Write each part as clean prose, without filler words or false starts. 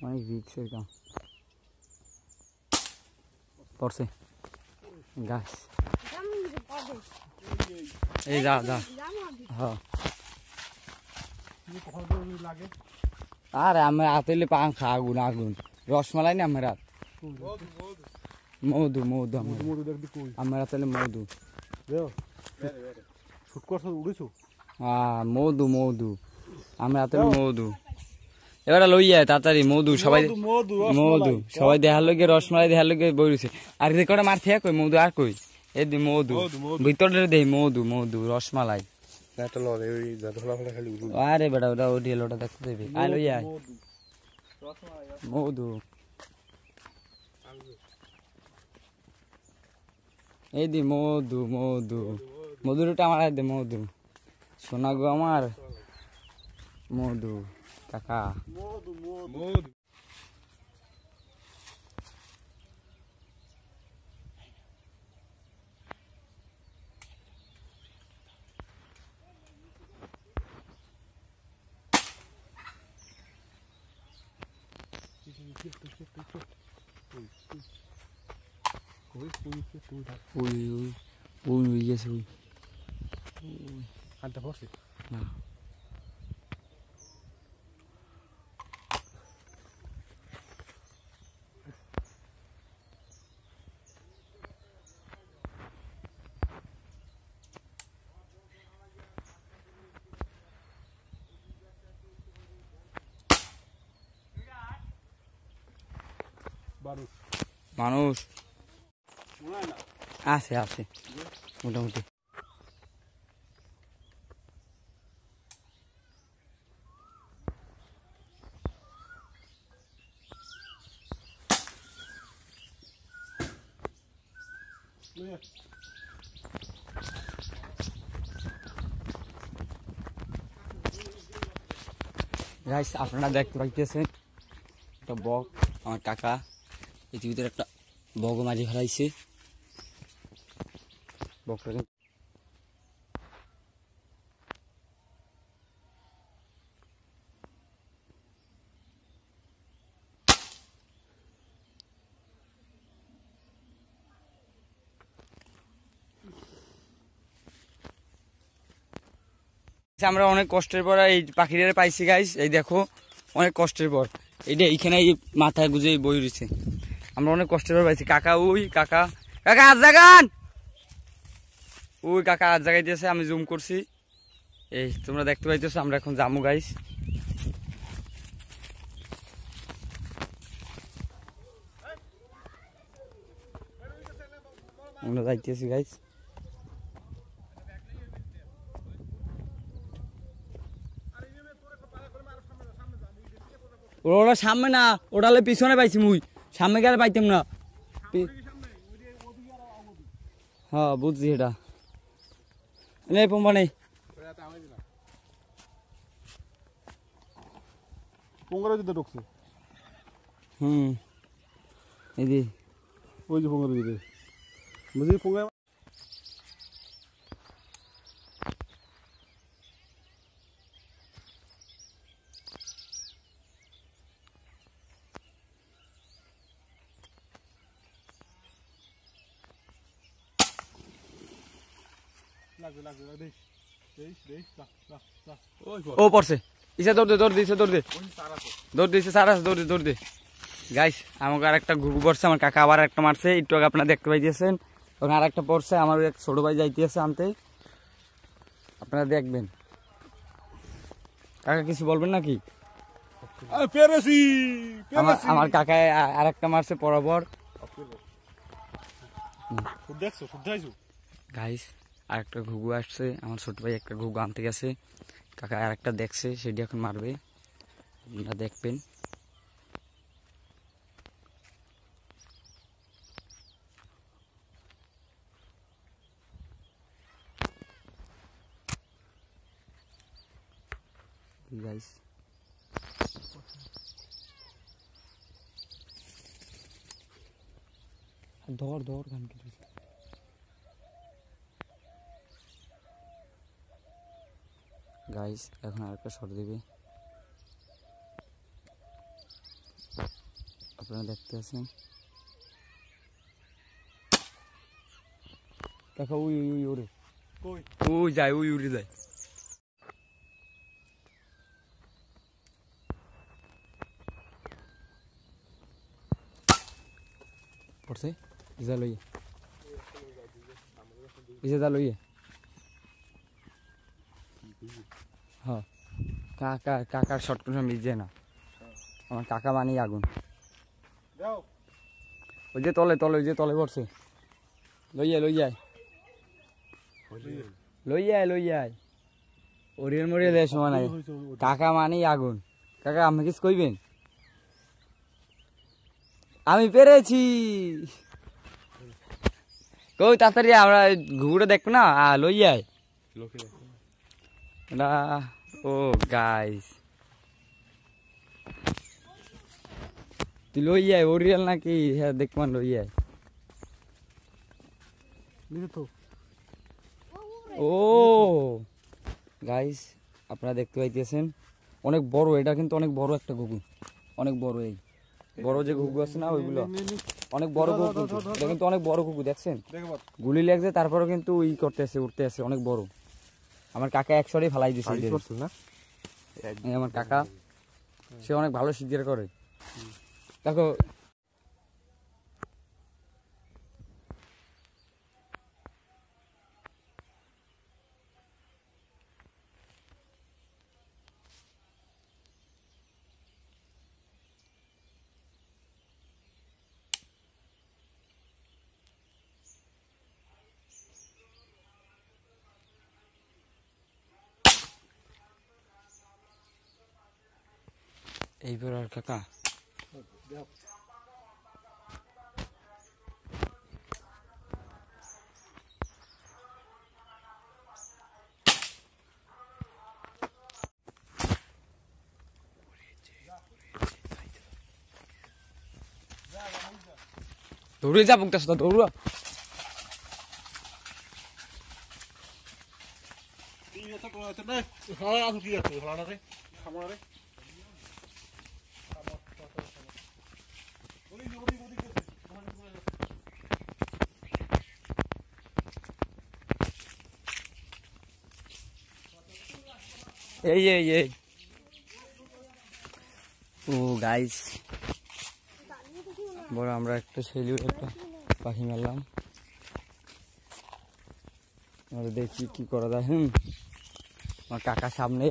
অনেক রিক্সের কাম পড়ছে গাছ এই যা যা হ্যাঁ আরে আমি হাতেলে পাখা আগুন আগুন রসমালাই না আমার হাত মধু মধু আমার হাতেলে মধু মধু মধু আমার হাতেলে মধু এবার লই যায় তাড়াতাড়ি মধু সবাই মধু সবাই দেখার লোকে রসমালাই দেখার লোকে বইছে আর যে কটা মার থেকে কই মধু আর কই এই দি মধু ভিতরে দেই মধু মধু রসমালাই আরে বেটা ওটা ওটি ওটা দেখতে দেবে আয় লই আয় মধু এই দি মধু মধু মধুরটা আমার দে মধু সোনা গো আমার মধু কাকা মধু Uy, yes, uy. Anta forse? No. মানুষ আছে আছে মোটামুটি গাইস আপনারা দেখতে পাইতেছেন একটা বক আমার কাকা এর ভিতরে একটা বগ মারি ফেলাইছে বকটা আমরা অনেক কষ্টের পর এই পাখিটারে পাইছি গাইস এই দেখো অনেক কষ্টের পর এইটা এইখানে মাথায় গুজে বই রয়েছে আমরা অনেক কষ্টের পর পাইছি কাকা ওই কাকা কাকা আজ জাগান ওই কাকা আজ জাগাইতেছে আমি জুম করছি এই তোমরা দেখতে পাইতেছো আমরা এখন যামু গাইস আমরা যাইতেছি গাইস ওটা সামনে না ওটালে পিছনে পাইছি মুই সামনে গেলে পাইতাম না হ্যাঁ বুঝছি এটা নেই পম্পা নেই পোঙ্গরা যদি ঢুকছে এই যে ওই যে পোঙ্গরা যদি বুঝলি পোঙ্গা ও পড়ছে ইসা দৌড় দে দৌড় দিছে দৌড় দে দৌড় দিছে সারা দৌড় দে দৌড় দে গাইস আমাকে আর একটা ঘুঘু পড়ছে আমার কাকা আবার একটা মারছে একটু আগে আপনারা দেখতে পাইতেছেন ওখানে আর একটা পড়ছে আমার এক ছোট ভাই যাইতেছে আনতে আপনারা দেখবেন কাকা কিছু বলবেন নাকি আমার কাকায় আর একটা মারছে বরাবর গাইস আর একটা ঘুঘু আসছে আমার ছোট ভাই একটা ঘুঘু আনতে গেছে কাকা আর একটা দেখছে সেটি এখন মারবে আপনারা দেখবেন গাইস ধর ধর গান কি গাইস এখন আরেকটা শট দিবে আপনারা দেখতে আছেন কাকা ওই ওই ওই ওরে কই ওই যায় ওই উড়ে যায় পড়ছে ইজা লইয়ে ইজা লইয়ে হ্যাঁ কাকার শর্ট কোনো মিজে না আমার কাকা মানেই আগুন যাও ওই যে তলে ওই যে তলে পড়ছে লই আয় ওরিয়ার মরিয়া দেয় সময় নাই কাকা মানেই আগুন কাকা আপনি কিছু কইবেন আমি পেরেছি কই তাড়াতাড়ি আমরা ঘুরে দেখবো না লই আয় না ও গাইস তুই লই আয় ওরিয়াল নাকি হ্যাঁ দেখমান লই আয় ও গাইস আপনারা দেখতে পাইতেছেন অনেক বড় এটা কিন্তু অনেক বড় একটা ঘুঘু অনেক বড় এই বড় যে ঘুঘু আছে না ওইগুলো অনেক বড় ঘুঘু এটা কিন্তু অনেক বড় ঘুঘু দেখছেন গুলি লাগছে তারপরে কিন্তু ই করতেছে উঠতে আছে অনেক বড় আমার কাকা একশোরেই ফালাই দিছে আমার কাকা সে অনেক ভালো শিকার করে দেখো এইবার আর কাকা দৌড়ে যা বুকটা সাথে দৌড়া এই ও গাইস বড় আমরা একটা সেলিউট একটা পাখি মারলাম আমরা দেখি কি করা যায় আমার কাকা সামনে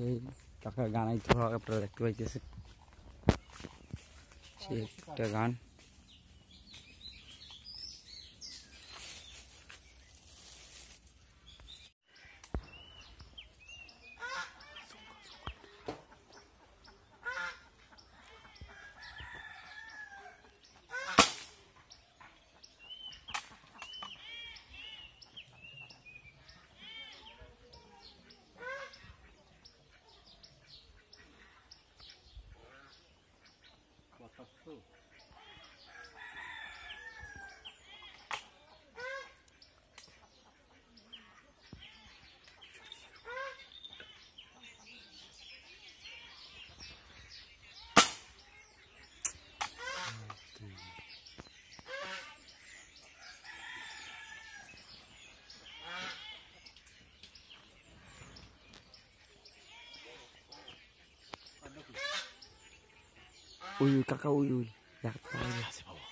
এই কাকার গানাই তো আপনারা দেখতে পাইতেছে সে একটা গান ওই কাকা ওই আছে বাবা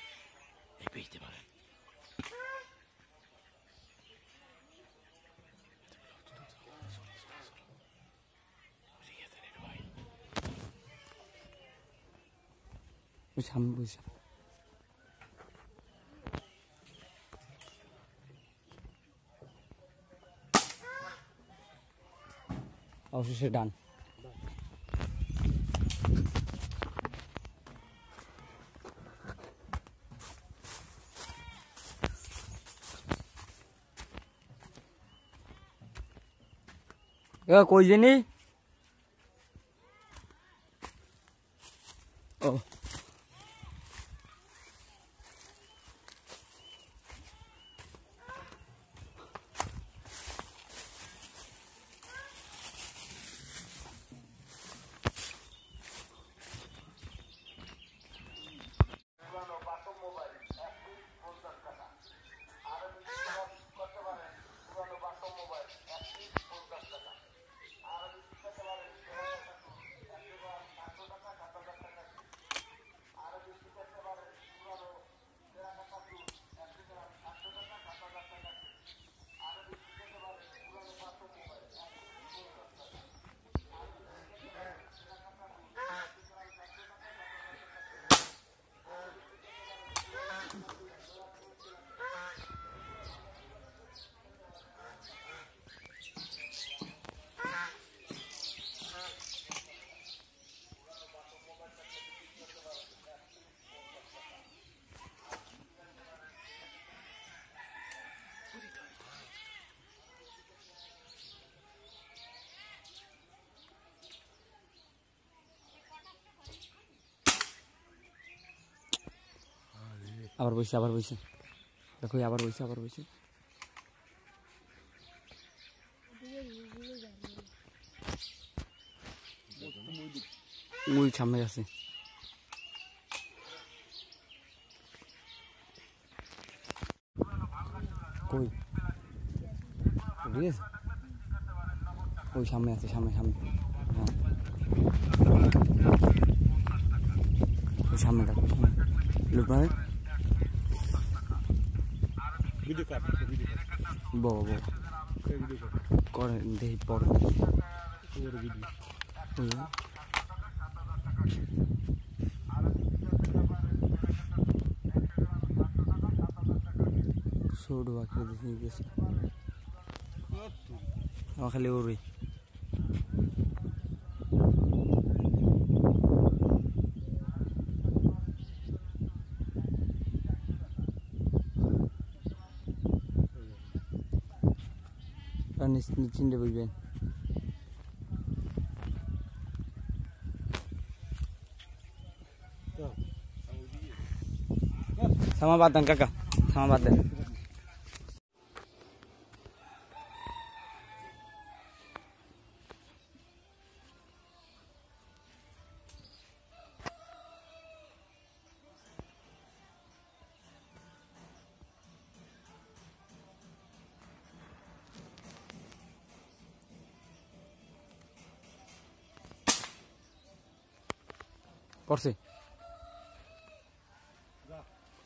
এই পেইতে পারে ওই সামনে বসে অবশেষে ডান কই জানি ও আবার বইছে দেখো আবার বইছে ওই সামনে আছে কই ঠিক আছে ওই সামনে আছে সামনে হ্যাঁ ওই সামনে দেখো লুট মারে ভিডিও কাট বউ ভিডিও কাট করে দেখি পরে ভিডিও ছোট বাকি দেখে গেছে আমার খালি ওরই নিশ্চিন্তে বুঝবেন sama badan kakak sama badan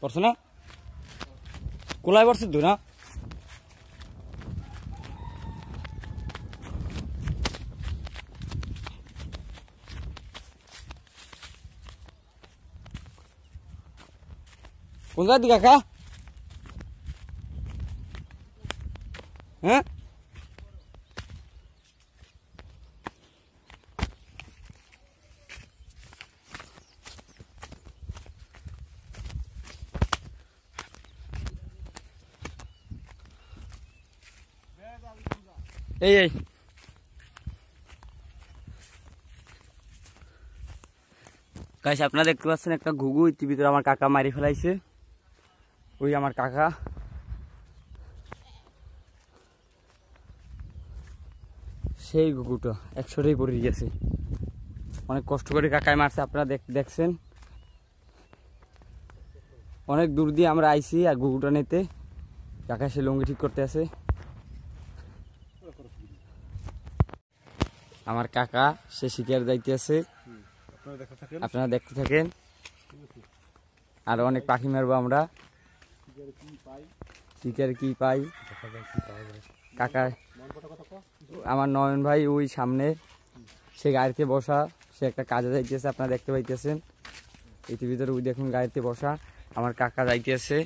পড়ছে না কোলায় পড়ছে তো না কোন জায়গা দিকে কাকা হ্যাঁ এই গাইস আপনারা দেখতে পাচ্ছেন একটা ঘুঘু ইতির ভিতরে আমার কাকা মারি ফেলাইছে ওই আমার কাকা সেই ঘুঘুটা 100টাই পড়ে গেছে অনেক কষ্ট করে কাকাই মারছে আপনারা দেখছেন অনেক দূর দিয়ে আমরা আইছি আর ঘুঘুটা নিতে কাকা সে লুঙ্গি ঠিক করতে আছে আমার কাকা সে শিকার যাইতে আছে আপনারা দেখতে থাকেন আর অনেক পাখি মারবো আমরা শিকার কি পাই কাকা আমার নয়ন ভাই ওই সামনে সে গাড়িতে বসা সে একটা কাজে যাইতেছে আপনারা দেখতে পাইতেছেন এটির ভিতরে ওই দেখুন গাড়িতে বসা আমার কাকা যাইতেছে